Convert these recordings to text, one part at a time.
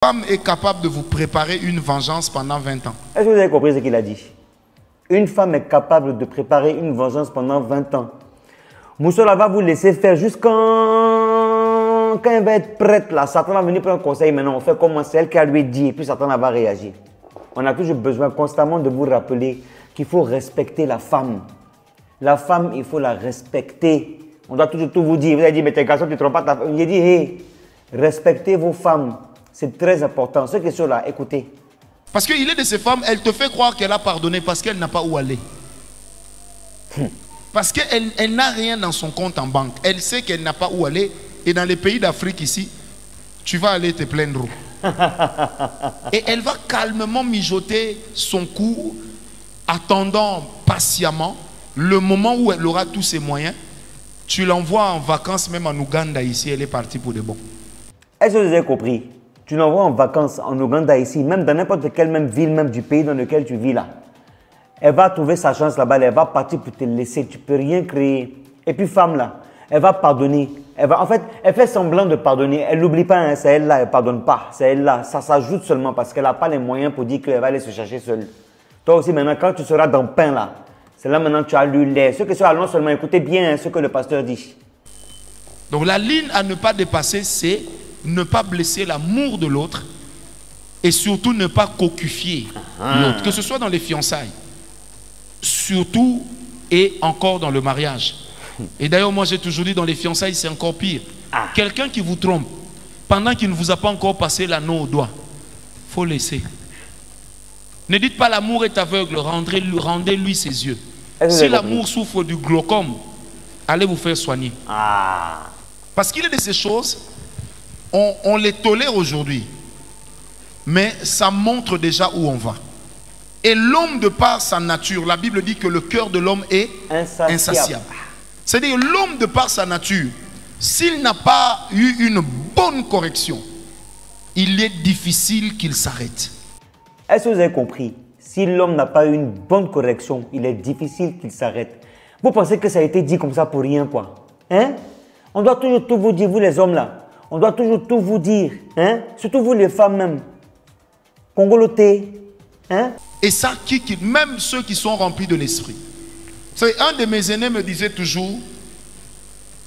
Femme est capable de vous préparer une vengeance pendant 20 ans. Est-ce que vous avez compris ce qu'il a dit? Une femme est capable de préparer une vengeance pendant 20 ans. Moussola va vous laisser faire jusqu'en... Quand elle va être prête, là, Satan va venir prendre un conseil. Maintenant, on fait comment c'est elle qui a lui dit, et puis Satan va réagir. On a toujours besoin constamment de vous rappeler qu'il faut respecter la femme. La femme, il faut la respecter. On doit toujours tout vous dire. Vous avez dit, mais tes garçons, tu ne trompes pas ta femme. Il a dit, hé, respectez vos femmes. C'est très important. Ceux qui sont là, écoutez. Parce qu'il est de ces femmes, elle te fait croire qu'elle a pardonné parce qu'elle n'a pas où aller. Parce qu'elle n'a rien dans son compte en banque. Elle sait qu'elle n'a pas où aller. Et dans les pays d'Afrique ici, tu vas aller te plaindre. Et elle va calmement mijoter son cou, attendant patiemment le moment où elle aura tous ses moyens. Tu l'envoies en vacances, même en Ouganda ici, elle est partie pour de bon. Est-ce que vous avez compris? Tu l'envoies en vacances en Ouganda ici, même dans n'importe quelle même ville, même du pays dans lequel tu vis là. Elle va trouver sa chance là-bas, elle va partir pour te laisser, tu ne peux rien créer. Et puis femme là, elle va pardonner. En fait, elle fait semblant de pardonner. Elle n'oublie pas, hein, c'est elle là, elle ne pardonne pas. C'est elle là, ça s'ajoute seulement parce qu'elle n'a pas les moyens pour dire qu'elle va aller se chercher seule. Toi aussi maintenant, quand tu seras dans le pain là, c'est là maintenant que tu as lu l'air. Ceux qui sont là, non seulement écoutez bien hein, ce que le pasteur dit. Donc la ligne à ne pas dépasser, c'est ne pas blesser l'amour de l'autre et surtout ne pas cocufier l'autre, que ce soit dans les fiançailles, surtout et encore dans le mariage. Et d'ailleurs, moi j'ai toujours dit dans les fiançailles, c'est encore pire. Quelqu'un qui vous trompe pendant qu'il ne vous a pas encore passé l'anneau au doigt, il faut laisser. Ne dites pas l'amour est aveugle, rendez-lui ses yeux. Si l'amour souffre du glaucome, allez vous faire soigner. Parce qu'il y a de ces choses, on les tolère aujourd'hui, mais ça montre déjà où on va. Et l'homme, de par sa nature, la Bible dit que le cœur de l'homme est insatiable. C'est-à-dire l'homme, de par sa nature, s'il n'a pas eu une bonne correction, il est difficile qu'il s'arrête. Est-ce que vous avez compris? Si l'homme n'a pas eu une bonne correction, il est difficile qu'il s'arrête. Vous pensez que ça a été dit comme ça pour rien, quoi? Hein? On doit toujours tout vous dire, vous les hommes là. On doit toujours tout vous dire. Hein? Surtout vous les femmes même. Congoloté. Hein? Et ça, même ceux qui sont remplis de l'esprit. Un de mes aînés me disait toujours,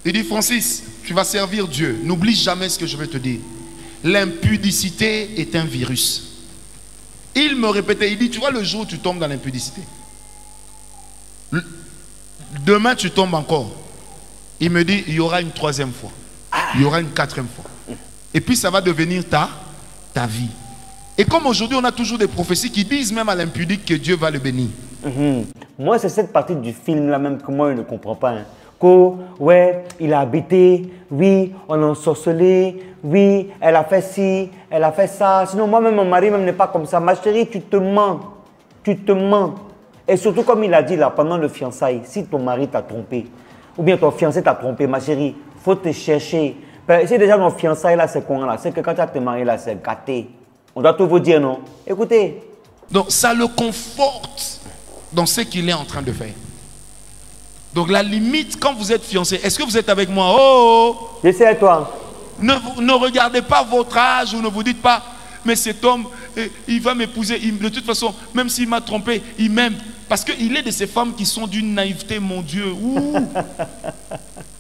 il dit, Francis, tu vas servir Dieu. N'oublie jamais ce que je vais te dire. L'impudicité est un virus. Il me répétait, il dit, tu vois le jour où tu tombes dans l'impudicité. Demain tu tombes encore. Il me dit, il y aura une troisième fois. Il y aura une quatrième fois. Et puis ça va devenir ta vie. Et comme aujourd'hui on a toujours des prophéties qui disent même à l'impudique que Dieu va le bénir. Moi c'est cette partie du film là même que moi je ne comprends pas. Hein. Ouais, il a habité, oui, on l'a ensorcelé, oui, elle a fait ci, elle a fait ça. Sinon moi-même mon mari même n'est pas comme ça. Ma chérie, tu te mens. Tu te mens. Et surtout comme il a dit là pendant le fiançailles, si ton mari t'a trompé, ou bien ton fiancé t'a trompé, ma chérie, faut te chercher. C'est déjà nos fiançailles là, c'est quoi là? C'est que quand tu as te marié là, c'est gâté. On doit tout vous dire, non? Écoutez. Donc ça le conforte dans ce qu'il est en train de faire. Donc la limite, quand vous êtes fiancé, est-ce que vous êtes avec moi? Oh! Je sais à toi. Ne regardez pas votre âge ou ne vous dites pas, mais cet homme, il va m'épouser. De toute façon, même s'il m'a trompé, il m'aime. Parce qu'il est de ces femmes qui sont d'une naïveté, mon Dieu.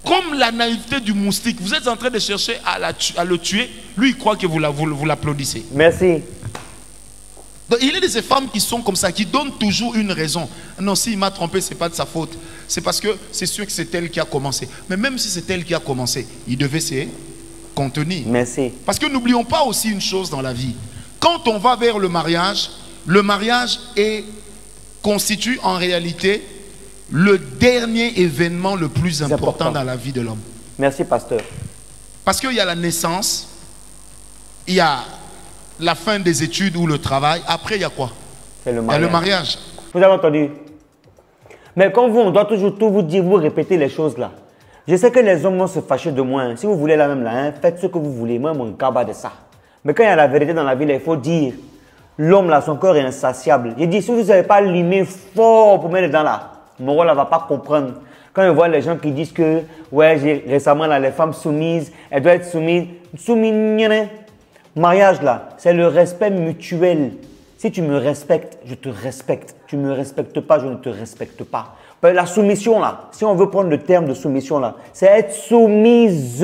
Comme la naïveté du moustique. Vous êtes en train de chercher à le tuer. Lui, il croit que vous l'applaudissez. Merci. Donc, il est de ces femmes qui sont comme ça, qui donnent toujours une raison. Non, s'il m'a trompé, ce n'est pas de sa faute. C'est parce que c'est sûr que c'est elle qui a commencé. Mais même si c'est elle qui a commencé, il devait se contenir. Merci. Parce que n'oublions pas aussi une chose dans la vie. Quand on va vers le mariage constitue en réalité le dernier événement le plus important dans la vie de l'homme. Merci, pasteur. Parce qu'il y a la naissance, il y a la fin des études ou le travail. Après, il y a quoi? Il y a le mariage. Vous avez entendu? Mais comme vous, on doit toujours tout vous dire, vous répéter les choses là. Je sais que les hommes vont se fâcher de moi. Hein. Si vous voulez la même là, hein, faites ce que vous voulez. Moi, mon cabas de ça. Mais quand il y a la vérité dans la vie, là, il faut dire, l'homme là, son corps est insatiable. Je dis, si vous n'avez pas limé fort pour mettre dedans là, mon rôle ne va pas comprendre. Quand je vois les gens qui disent que, ouais, récemment là, les femmes soumises, elles doivent être soumises. Soumises. Mariage là, c'est le respect mutuel. Si tu me respectes, je te respecte. Tu ne me respectes pas, je ne te respecte pas. La soumission là, si on veut prendre le terme de soumission là, c'est être soumise.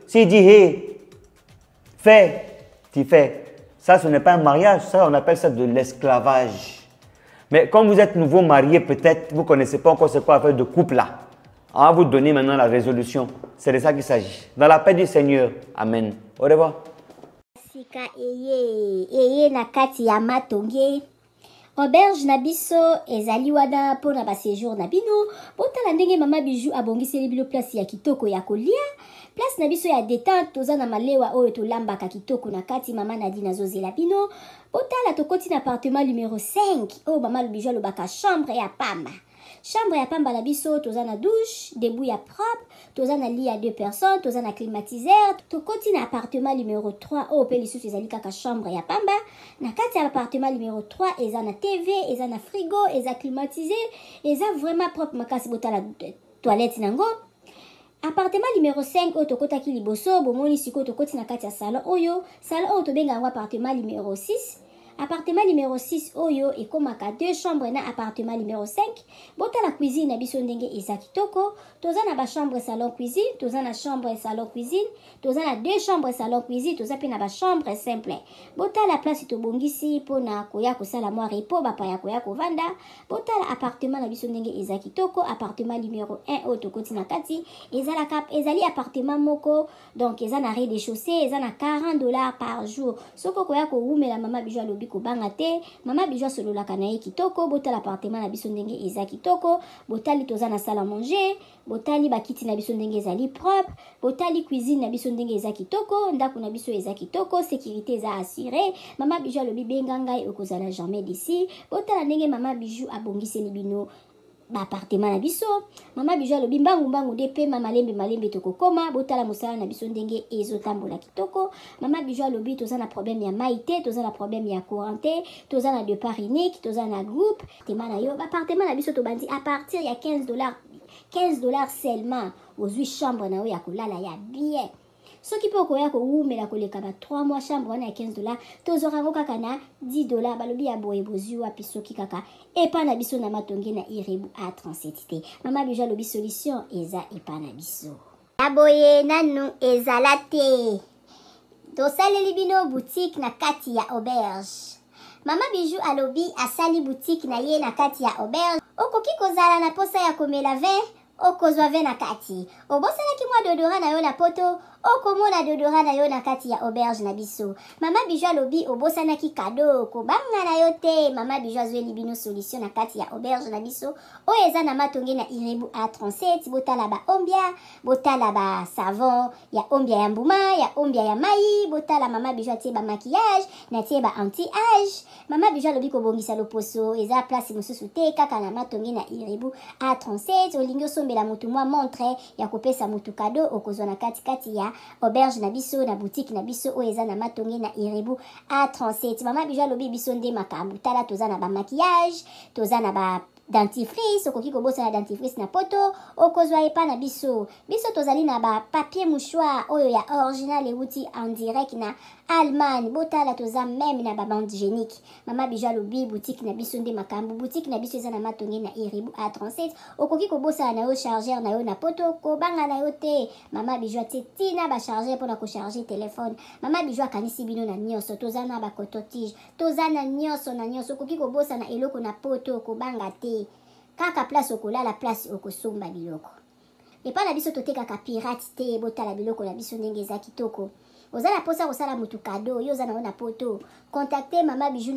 S'il dit, hé, fais, tu fais. Ça, ce n'est pas un mariage, ça, on appelle ça de l'esclavage. Mais comme vous êtes nouveau marié, peut-être, vous ne connaissez pas encore c'est quoi l'affaire de couple là. On va vous donner maintenant la résolution. C'est de ça qu'il s'agit. Dans la paix du Seigneur. Amen. Au revoir. Sika eye na kati ya matonge. Auberge na biso ezali wana pona ba séjour na bino. Botala ndenge mama Bijou abongiseli bilo place ya kitoko ya kolia. Place na biso ya détente toza na malewa oyo tolambaka kitoko na kati mama Nadine azozela bino. Botala tokoti na appartement numéro 5. Oh mama Bijou alobaka chambre ya pamba. Chambre ya pamba na biso toza na douche, debout ya propre, toza na lit à 2 personnes, toza na climatiseur, tokoti na appartement numéro 3 o pe lisusu ezali kaka chambre ya pamba. Na kati ya appartement numéro 3 eza na TV, eza na frigo, eza climatisé, eza vraiment propre makasi botala toilette nango. Appartement numéro 5 oyo tokotaki liboso bomoni siko tokoti na kati ya salon oyo to benga yango appartement numéro 6. Appartement numéro 6 oyo ekomaka 2 chambres na appartement numéro 5. Bota la cuisine na biso ndenge eza kitoko. Toza na ba chambre salon cuisine, toza na chambre salon cuisine, toza na 2 chambres salon cuisine, toza pe na ba chambre simple. Bota la place tobongisi pona koya kosala mwa repo bapa ya koya kovanda. Bota la appartement na biso ndenge eza kitoko. Appartement numéro 1 oyo tokoti na kati ezali appartement moko donc eza na rez-de-chaussée, eza na $40 par jour. Soko koya ko umela mama Bijou alobi kobanga te mama Bijou sololaka na ye kitoko. Botala appartement na biso ndenge eza kitoko. Botali toza na salle à manger, botali bakiti na biso ndenge ezali propre, botali cuisine na biso ndenge eza kitoko, ndako na biso eza kitoko, sécurité eza assurée. Mama Bijou alobi benga ngai okozala jamais d'ici. Botala ndenge mama Bijou abongiseli bino ba appartement na biso. Mama Bijou alobi mbangu de pe malembe tokokoma. Botala mosala na biso ndenge ezotambola kitoko. Mama Bijou alobi toza na problème ya maïté, toza na problème ya courant, toza na départ unique, toza na groupe. Tema na yo ba appartement na biso to bandi à partir ya $15 seulement aux 8 chambres na yo ya kolala ya bien. Soki pe okoya ko umela koleka ba 3 mois chambre wana ya $15 tozorango kaka na $10 balobi ya boye bozwi wapi soki kaka epa na biso na matonge na Irebu A37 mama Bijou alobi solution eza epa na biso aboye nanu ezala te tosaleli bino boutique na kati ya auberge. Mama Bijou alobi asali boutique na ye na kati ya auberge. Okoki kozala na posa ya komela vin okozwa vin na kati. Obosalaki mwa dodora na yo na poto okomona dodora na yo na kati ya auberge na biso. Mama Bijou alobi obosanaki kado kobanga na yo te. Mama Bijou azweli bino solution na kati ya auberge na biso oyo eza na matonge na Irebu A37. Botala ba ombia, botala ba savon ya ombia ya mbuma, ya ombia ya mai. Botala mama Bijou atie ba maquillage na tie ba anti-age. Mama Bijou alobi kobongisa loposo eza place mosusu te kaka na matonge na Irebu A37. Olingi osombela mutu mwa montre ya kopesa mutu kado okozwa na kati ya auberge na biso na boutique na biso oyo eza na matonge na Irebu A37. Mama Bijou alobi biso nde makambo tala toza na ba maquillage, toza na ba dentifrice, okoki kobosa na dentifrice na poto okozwa epa na biso tozali na ba papier mouchoir oyo ya original euti en direct na Allemagne. Botala toza même na ba bande hygiénique. Mama Bijou alobi boutique na biso nde makambo. Boutique na biso eza na matonge na Irebu A37. Okoki kobosa na yo chargeur na yo na poto kobanga na yo te. Mama Bijou atie tina ba chargeur pona ko charger téléphone. Mama Bijou akanisi bino na nyonso toza na ba coton-tige, toza na nyonso okoki kobosa na eloko na poto kobanga te. Kaka place okolala place okosomba biloko. Epa na biso totekaka pirate te. Botala biloko na biso ndenge eza kitoko. Ozala posa kosala mutu kado yo za na poto. Contactez Mama Bijou